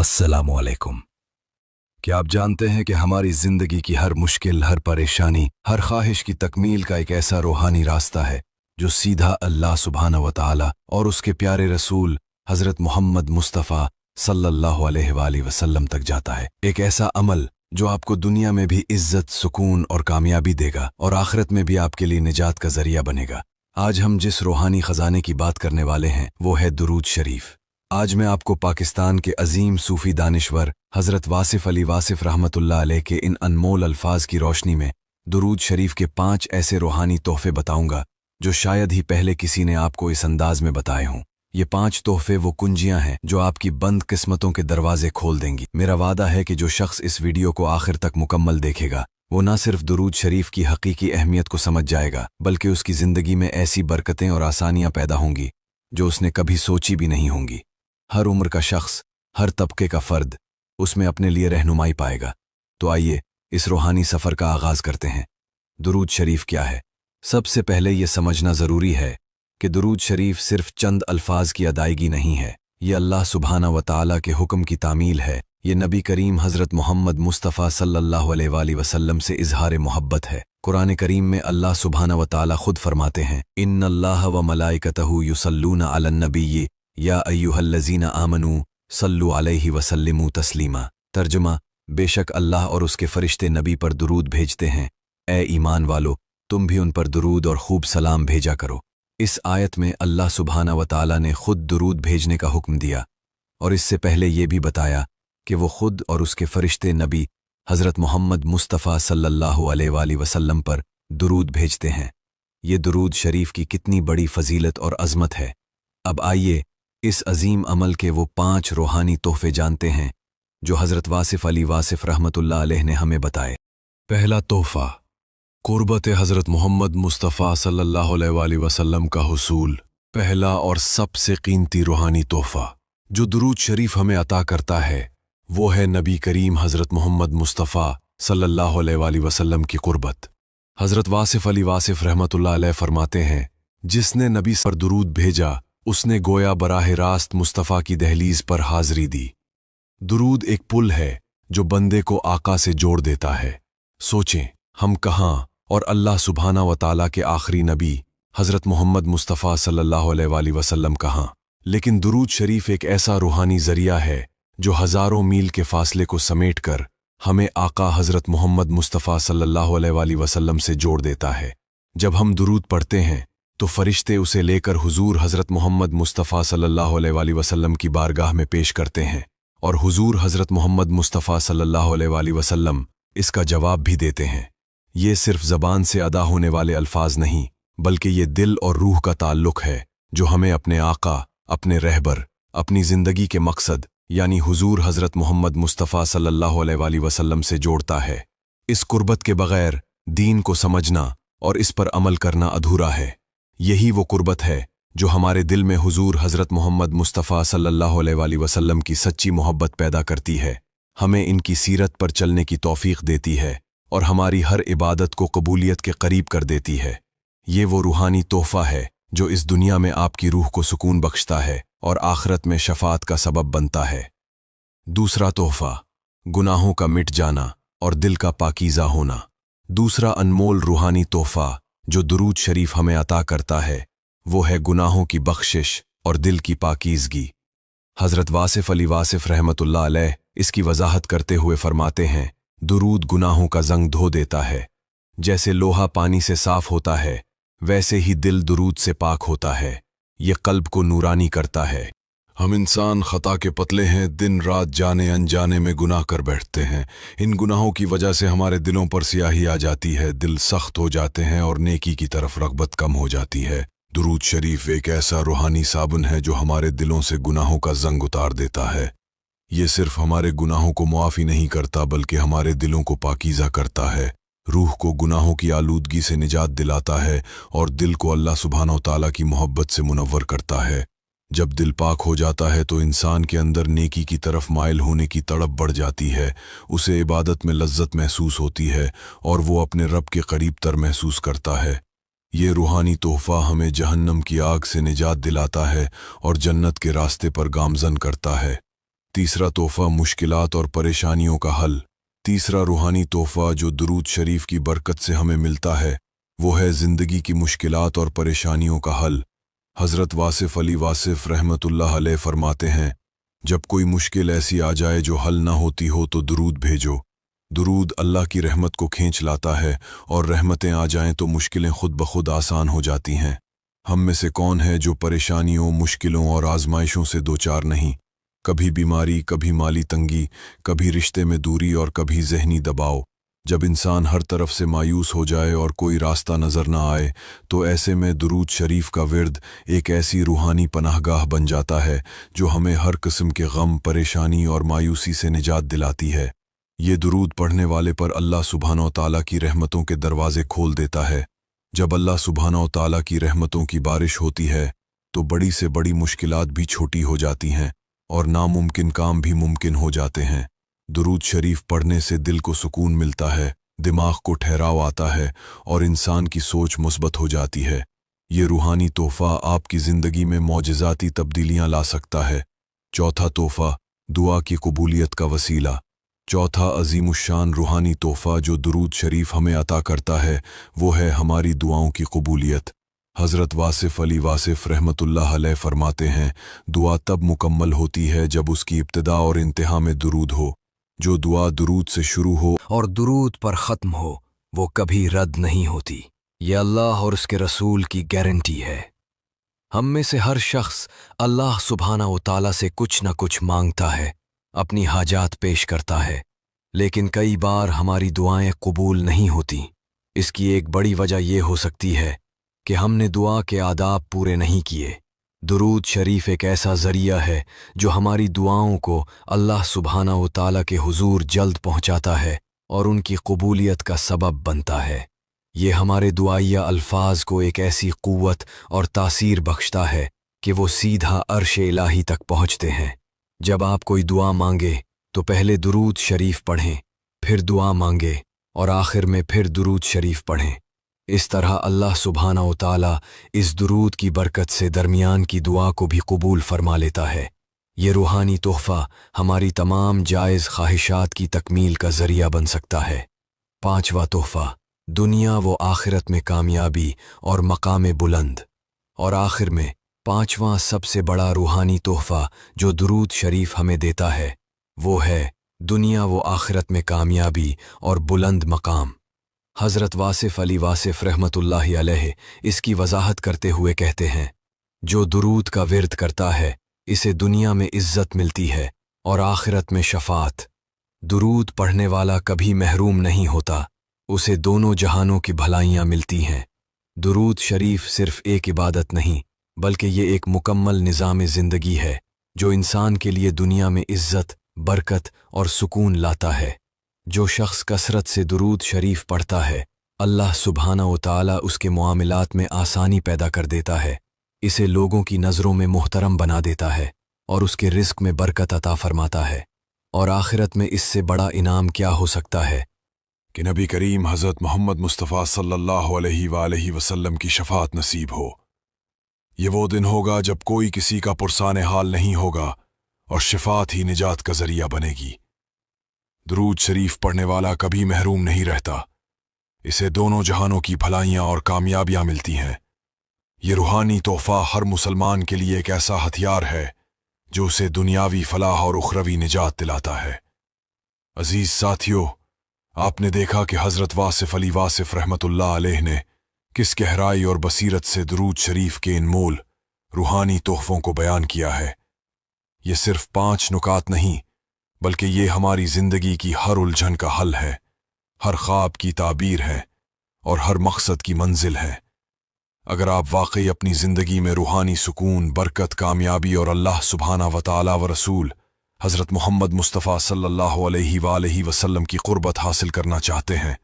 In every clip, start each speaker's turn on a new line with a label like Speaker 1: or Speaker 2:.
Speaker 1: अस्सलामु अलैकुम। क्या आप जानते हैं कि हमारी ज़िंदगी की हर मुश्किल, हर परेशानी, हर ख्वाहिश की तकमील का एक ऐसा रूहानी रास्ता है जो सीधा अल्लाह सुब्हानहू व तआला और उसके प्यारे रसूल हज़रत मोहम्मद मुस्तफ़ा सल्लल्लाहु अलैहि वसल्लम तक जाता है। एक ऐसा अमल जो आपको दुनिया में भी इज्जत, सुकून और कामयाबी देगा और आखिरत में भी आपके लिए निजात का ज़रिया बनेगा। आज हम जिस रूहानी ख़जाने की बात करने वाले हैं वो है दुरूद शरीफ। आज मैं आपको पाकिस्तान के अजीम सूफ़ी दानिश्वर हज़रत वासिफ़ अली वासिफ़ रहमतुल्लाह अलैह के इन अनमोल अल्फाज की रोशनी में दुरूद शरीफ के 5 ऐसे रूहानी तोहफ़े बताऊंगा जो शायद ही पहले किसी ने आपको इस अंदाज में बताए हों। ये 5 तोहफ़े वो कुंजियां हैं जो आपकी बंद किस्मतों के दरवाजे खोल देंगी। मेरा वादा है कि जो शख्स इस वीडियो को आखिर तक मुकम्मल देखेगा वो न सिर्फ दुरूद शरीफ की हकीकी अहमियत को समझ जाएगा बल्कि उसकी ज़िंदगी में ऐसी बरकतें और आसानियां पैदा होंगी जो उसने कभी सोची भी नहीं होंगी। हर उम्र का शख्स, हर तबके का फ़र्द उसमें अपने लिए रहनुमाई पाएगा। तो आइए इस रूहानी सफ़र का आगाज़ करते हैं। दुरूद शरीफ क्या है? सबसे पहले ये समझना ज़रूरी है कि दुरूद शरीफ सिर्फ चंद अल्फाज की अदायगी नहीं है। ये अल्लाह सुब्हानहू व तआला के हुक्म की तामील है। ये नबी करीम हज़रत मोहम्मद मुस्तफ़ा सल्लल्लाहु अलैहि वसल्लम से इजहार मोहब्बत है। कुरान करीम में अल्लाह सुब्हानहू व तआला खुद फरमाते हैं, इन्नल्लाह व मलाइकतहू युसल्लूना अलन नबिय्यि या अय्युहल्लज़ीना आमनू सल्लु अलैहि वसल्लिमू तस्लीमा। तर्जुमा, बेशक अल्लाह और उसके फरिश्ते नबी पर दुरूद भेजते हैं। ए ईमान वालो, तुम भी उन पर दुरूद और खूब सलाम भेजा करो। इस आयत में अल्लाह सुब्हानहू व तआला ने खुद दुरूद भेजने का हुक्म दिया और इससे पहले ये भी बताया कि वो खुद और उसके फरिश्ते नबी हज़रत मोहम्मद मुस्तफ़ा सल्लल्लाहु अलैहि वसल्लम पर दुरूद भेजते हैं। ये दुरूद शरीफ की कितनी बड़ी फजीलत और अज़मत है। अब आइए इस अजीम अमल के वो 5 रूहानी तोहफ़े जानते हैं जो हज़रत वासिफ़ अली वासिफ़ रहमतुल्लाह अलैह ने हमें बताए। पहला तोहफ़ा, कुर्बत हज़रत मोहम्मद मुस्तफ़ा सल्लल्लाहु अलैहि वसल्लम का हुसूल। पहला और सबसे कीमती रूहानी तोहफ़ा जो दुरूद शरीफ हमें अता करता है वो है नबी करीम हज़रत मोहम्मद मुस्तफ़ा सल्लल्लाहु अलैहि वसल्लम की कुर्बत। हज़रत वासिफ़ अली वासिफ़ रहमतुल्लाह अलैह फरमाते हैं, जिसने नबी पर दुरूद भेजा उसने गोया बराह रास्त मुस्तफ़ा की दहलीज पर हाज़री दी। दुरूद एक पुल है जो बंदे को आका से जोड़ देता है। सोचें, हम कहाँ और अल्लाह सुब्हाना व तआला के आखिरी नबी हज़रत मोहम्मद मुस्तफ़ा सल्लल्लाहु अलैहि वसल्लम कहाँ। लेकिन दुरूद शरीफ एक ऐसा रूहानी ज़रिया है जो हज़ारों मील के फासले को समेट कर हमें आका हज़रत मोहम्मद मुस्तफ़ा सल्लल्लाहु अलैहि वसल्लम से जोड़ देता है। जब हम दुरूद पढ़ते हैं तो फरिश्ते उसे लेकर हुजूर हज़रत मोहम्मद मुस्तफ़ा सल्लल्लाहु अलैहि वसल्लम की बारगाह में पेश करते हैं और हुजूर हज़रत मोहम्मद मुस्तफ़ा सल्लल्लाहु अलैहि वसल्लम इसका जवाब भी देते हैं। ये सिर्फ ज़बान से अदा होने वाले अल्फाज नहीं बल्कि ये दिल और रूह का ताल्लुक़ है जो हमें अपने आका, अपने रहबर, अपनी ज़िंदगी के मकसद यानी हुजूर हज़रत मोहम्मद मुस्तफ़ा सल्लल्लाहु अलैहि वसल्लम से जोड़ता है। इस कुर्बत के बग़ैर दीन को समझना और इस पर अमल करना अधूरा है। यही वो कुर्बत है जो हमारे दिल में हुजूर हज़रत मोहम्मद मुस्तफ़ा सल्लल्लाहु अलैहि वसल्लम की सच्ची मोहब्बत पैदा करती है, हमें इनकी सीरत पर चलने की तौफ़ीक़ देती है और हमारी हर इबादत को कबूलियत के करीब कर देती है। ये वो रूहानी तोहफ़ा है जो इस दुनिया में आपकी रूह को सुकून बख्शता है और आखिरत में शफ़ाअत का सबब बनता है। दूसरा तोहफ़ा, गुनाहों का मिट जाना और दिल का पाकीज़ा होना। दूसरा अनमोल रूहानी तोहफ़ा जो दुरूद शरीफ हमें अता करता है वो है गुनाहों की बख्शिश और दिल की पाकीज़गी। हज़रत वासिफ़ अली वासिफ़ रहमतुल्लाह अलैह इसकी वजाहत करते हुए फरमाते हैं, दुरूद गुनाहों का ज़ंग धो देता है। जैसे लोहा पानी से साफ़ होता है वैसे ही दिल दुरूद से पाक होता है। ये क़ल्ब को नूरानी करता है। हम इंसान ख़ता के पतले हैं, दिन रात जाने अनजाने में गुनाह कर बैठते हैं। इन गुनाहों की वजह से हमारे दिलों पर स्याही आ जाती है, दिल सख्त हो जाते हैं और नेकी की तरफ रग़बत कम हो जाती है। दुरूद शरीफ एक ऐसा रूहानी साबुन है जो हमारे दिलों से गुनाहों का ज़ंग उतार देता है। ये सिर्फ हमारे गुनाहों को मुआफ़ी नहीं करता बल्कि हमारे दिलों को पाकीज़ा करता है, रूह को गुनाहों की आलूदगी से निजात दिलाता है और दिल को अल्लाह सुब्हानहू तआला की मोहब्बत से मुनव्वर करता है। जब दिल पाक हो जाता है तो इंसान के अंदर नेकी की तरफ माइल होने की तड़प बढ़ जाती है, उसे इबादत में लज्जत महसूस होती है और वो अपने रब के करीब तर महसूस करता है। ये रूहानी तोहफ़ा हमें जहन्नम की आग से निजात दिलाता है और जन्नत के रास्ते पर गामज़न करता है। तीसरा तोहफ़ा मुश्किलात और परेशानियों का हल। तीसरा रूहानी तोहफ़ा जो दुरूद शरीफ की बरकत से हमें मिलता है वो है ज़िंदगी की मुश्किलात और परेशानियों का हल। हज़रत वासिफ़ अली वासिफ़ रहमतुल्लाह अलैह फरमाते हैं, जब कोई मुश्किल ऐसी आ जाए जो हल ना होती हो तो दुरूद भेजो। दुरूद अल्लाह की रहमत को खींच लाता है और रहमतें आ जाएं तो मुश्किलें खुद ब खुद आसान हो जाती हैं। हम में से कौन है जो परेशानियों, मुश्किलों और आजमाइशों से दो चार नहीं। कभी बीमारी, कभी माली तंगी, कभी रिश्ते में दूरी और कभी जहनी दबाव। जब इंसान हर तरफ से मायूस हो जाए और कोई रास्ता नज़र ना आए तो ऐसे में दुरूद शरीफ का विर्द एक ऐसी रूहानी पनाहगाह बन जाता है जो हमें हर किस्म के गम, परेशानी और मायूसी से निजात दिलाती है। ये दुरूद पढ़ने वाले पर अल्लाह सुब्हानो ताला की रहमतों के दरवाजे खोल देता है। जब अल्लाह सुब्हानो ताला की रहमतों की बारिश होती है तो बड़ी से बड़ी मुश्किलात भी छोटी हो जाती हैं और नामुमकिन काम भी मुमकिन हो जाते हैं। दुरूद शरीफ पढ़ने से दिल को सुकून मिलता है, दिमाग को ठहराव आता है और इंसान की सोच मुस्बत हो जाती है। ये रूहानी तोहफ़ा आपकी ज़िंदगी में मौजिज़ाती तब्दीलियां ला सकता है। चौथा तोहफ़ा दुआ की कबूलियत का वसीला। चौथा अजीमुश्शान रूहानी तोहफ़ा जो दुरूद शरीफ हमें अता करता है वो है हमारी दुआओं की कबूलियत। हज़रत वासिफ़ अली वासिफ़ रहमतुल्लाह अलैह फरमाते हैं, दुआ तब मुकम्मल होती है जब उसकी इब्तिदा और इंतहा में दुरूद हो। जो दुआ दुरूद से शुरू हो
Speaker 2: और दुरूद पर ख़त्म हो वो कभी रद्द नहीं होती। ये अल्लाह और उसके रसूल की गारंटी है। हम में से हर शख्स अल्लाह सुब्हानहू तआला से कुछ न कुछ मांगता है, अपनी हाजात पेश करता है, लेकिन कई बार हमारी दुआएं कबूल नहीं होती। इसकी एक बड़ी वजह यह हो सकती है कि हमने दुआ के आदाब पूरे नहीं किए। दुरूद शरीफ एक ऐसा ज़रिया है जो हमारी दुआओं को अल्लाह सुब्हानहू तआला के हुजूर जल्द पहुंचाता है और उनकी कबूलियत का सबब बनता है। ये हमारे दुआइया अल्फाज को एक ऐसी क़ुव्वत और तासीर बख्शता है कि वो सीधा अर्श इलाही तक पहुँचते हैं। जब आप कोई दुआ मांगे तो पहले दुरूद शरीफ पढ़ें, फिर दुआ मांगे और आखिर में फिर दुरूद शरीफ पढ़ें। इस तरह अल्लाह सुब्हानहू तआला इस दुरूद की बरकत से दरमियान की दुआ को भी कबूल फरमा लेता है। ये रूहानी तोहफ़ा हमारी तमाम जायज़ ख्वाहिशात की तकमील का ज़रिया बन सकता है। पांचवा तोहफ़ा दुनिया व आखिरत में कामयाबी और मकाम बुलंद। और आखिर में पांचवा सबसे बड़ा रूहानी तोहफ़ा जो दुरूद शरीफ हमें देता है वो है दुनिया व आखिरत में कामयाबी और बुलंद मकाम। हज़रत वासिफ़ अली वासिफ़ रहमतुल्लाहि अलैह इसकी वजाहत करते हुए कहते हैं, जो दुरूद का विर्द करता है इसे दुनिया में इज़्ज़त मिलती है और आखिरत में शफ़ाअत। दुरूद पढ़ने वाला कभी महरूम नहीं होता, उसे दोनों जहानों की भलाइयाँ मिलती हैं। दुरूद शरीफ सिर्फ़ एक इबादत नहीं बल्कि ये एक मुकम्मल निज़ाम ज़िंदगी है जो इंसान के लिए दुनिया में इज़्ज़त, बरकत और सुकून लाता है। जो शख्स कसरत से दुरूद शरीफ पढ़ता है अल्लाह सुब्हानहू तआला उसके मुआमलात में आसानी पैदा कर देता है, इसे लोगों की नज़रों में मुहतरम बना देता है और उसके रिस्क में बरकत अता फरमाता है। और आखिरत में इससे बड़ा इनाम क्या हो सकता है
Speaker 1: कि नबी करीम हज़रत मोहम्मद मुस्तफ़ा सल्लल्लाहु अलैहि वसल्लम की शफ़ाअत नसीब हो। ये वो दिन होगा जब कोई किसी का पुरसाने हाल नहीं होगा और शफ़ाअत ही निजात का ज़रिया बनेगी। दुरूद शरीफ पढ़ने वाला कभी महरूम नहीं रहता, इसे दोनों जहानों की भलाइयाँ और कामयाबियाँ मिलती हैं। ये रूहानी तोहफ़ा हर मुसलमान के लिए एक ऐसा हथियार है जो उसे दुनियावी फलाह और उखरवी निजात दिलाता है। अजीज़ साथियों, आपने देखा कि हज़रत वासिफ़ अली वासिफ़ रहमतुल्लाह अलैह ने किस गहराई और बसीरत से दुरूद शरीफ के इनमोल रूहानी तोहफ़ों को बयान किया है। ये सिर्फ 5 नुकात नहीं बल्कि ये हमारी ज़िंदगी की हर उलझन का हल है, हर ख्वाब की ताबीर है और हर मकसद की मंजिल है। अगर आप वाकई अपनी ज़िंदगी में रूहानी सुकून, बरकत, कामयाबी और अल्लाह सुब्हानहू व तआला व रसूल हज़रत मोहम्मद मुस्तफ़ा सल्लल्लाहु अलैहि वसल्लम की क़ुर्बत हासिल करना चाहते हैं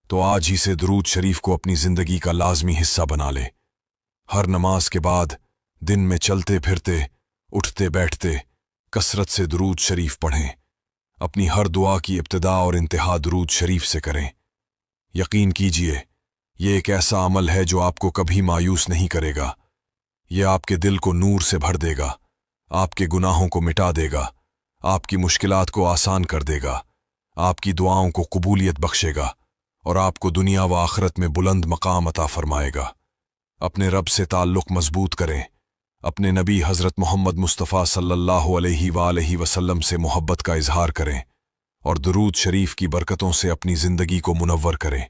Speaker 1: तो आज ही से दुरूद शरीफ को अपनी ज़िंदगी का लाजमी हिस्सा बना लें। हर नमाज के बाद, दिन में चलते फिरते, उठते बैठते कसरत से दुरूद शरीफ पढ़ें। अपनी हर दुआ की इब्तिदा और इंतहा दुरूद शरीफ से करें। यकीन कीजिए, ये एक ऐसा अमल है जो आपको कभी मायूस नहीं करेगा। ये आपके दिल को नूर से भर देगा, आपके गुनाहों को मिटा देगा, आपकी मुश्किलात को आसान कर देगा, आपकी दुआओं को कबूलियत बख्शेगा और आपको दुनिया व आखिरत में बुलंद मकाम अता फरमाएगा। अपने रब से ताल्लुक़ मजबूत करें, अपने नबी हज़रत मोहम्मद मुस्तफ़ा सल्लल्लाहु अलैहि वसल्लम से मोहब्बत का इजहार करें और दुरूद शरीफ की बरकतों से अपनी ज़िंदगी को मुनव्वर करें।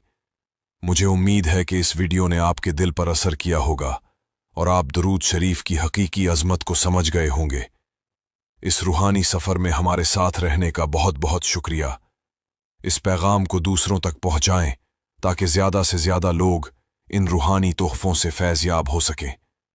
Speaker 1: मुझे उम्मीद है कि इस वीडियो ने आपके दिल पर असर किया होगा और आप दुरूद शरीफ की हकीकी अज़मत को समझ गए होंगे। इस रूहानी सफ़र में हमारे साथ रहने का बहुत बहुत शुक्रिया। इस पैगाम को दूसरों तक पहुँचाएं ताकि ज़्यादा से ज़्यादा लोग इन रूहानी तोहफ़ों से फैज़ याब हो सकें।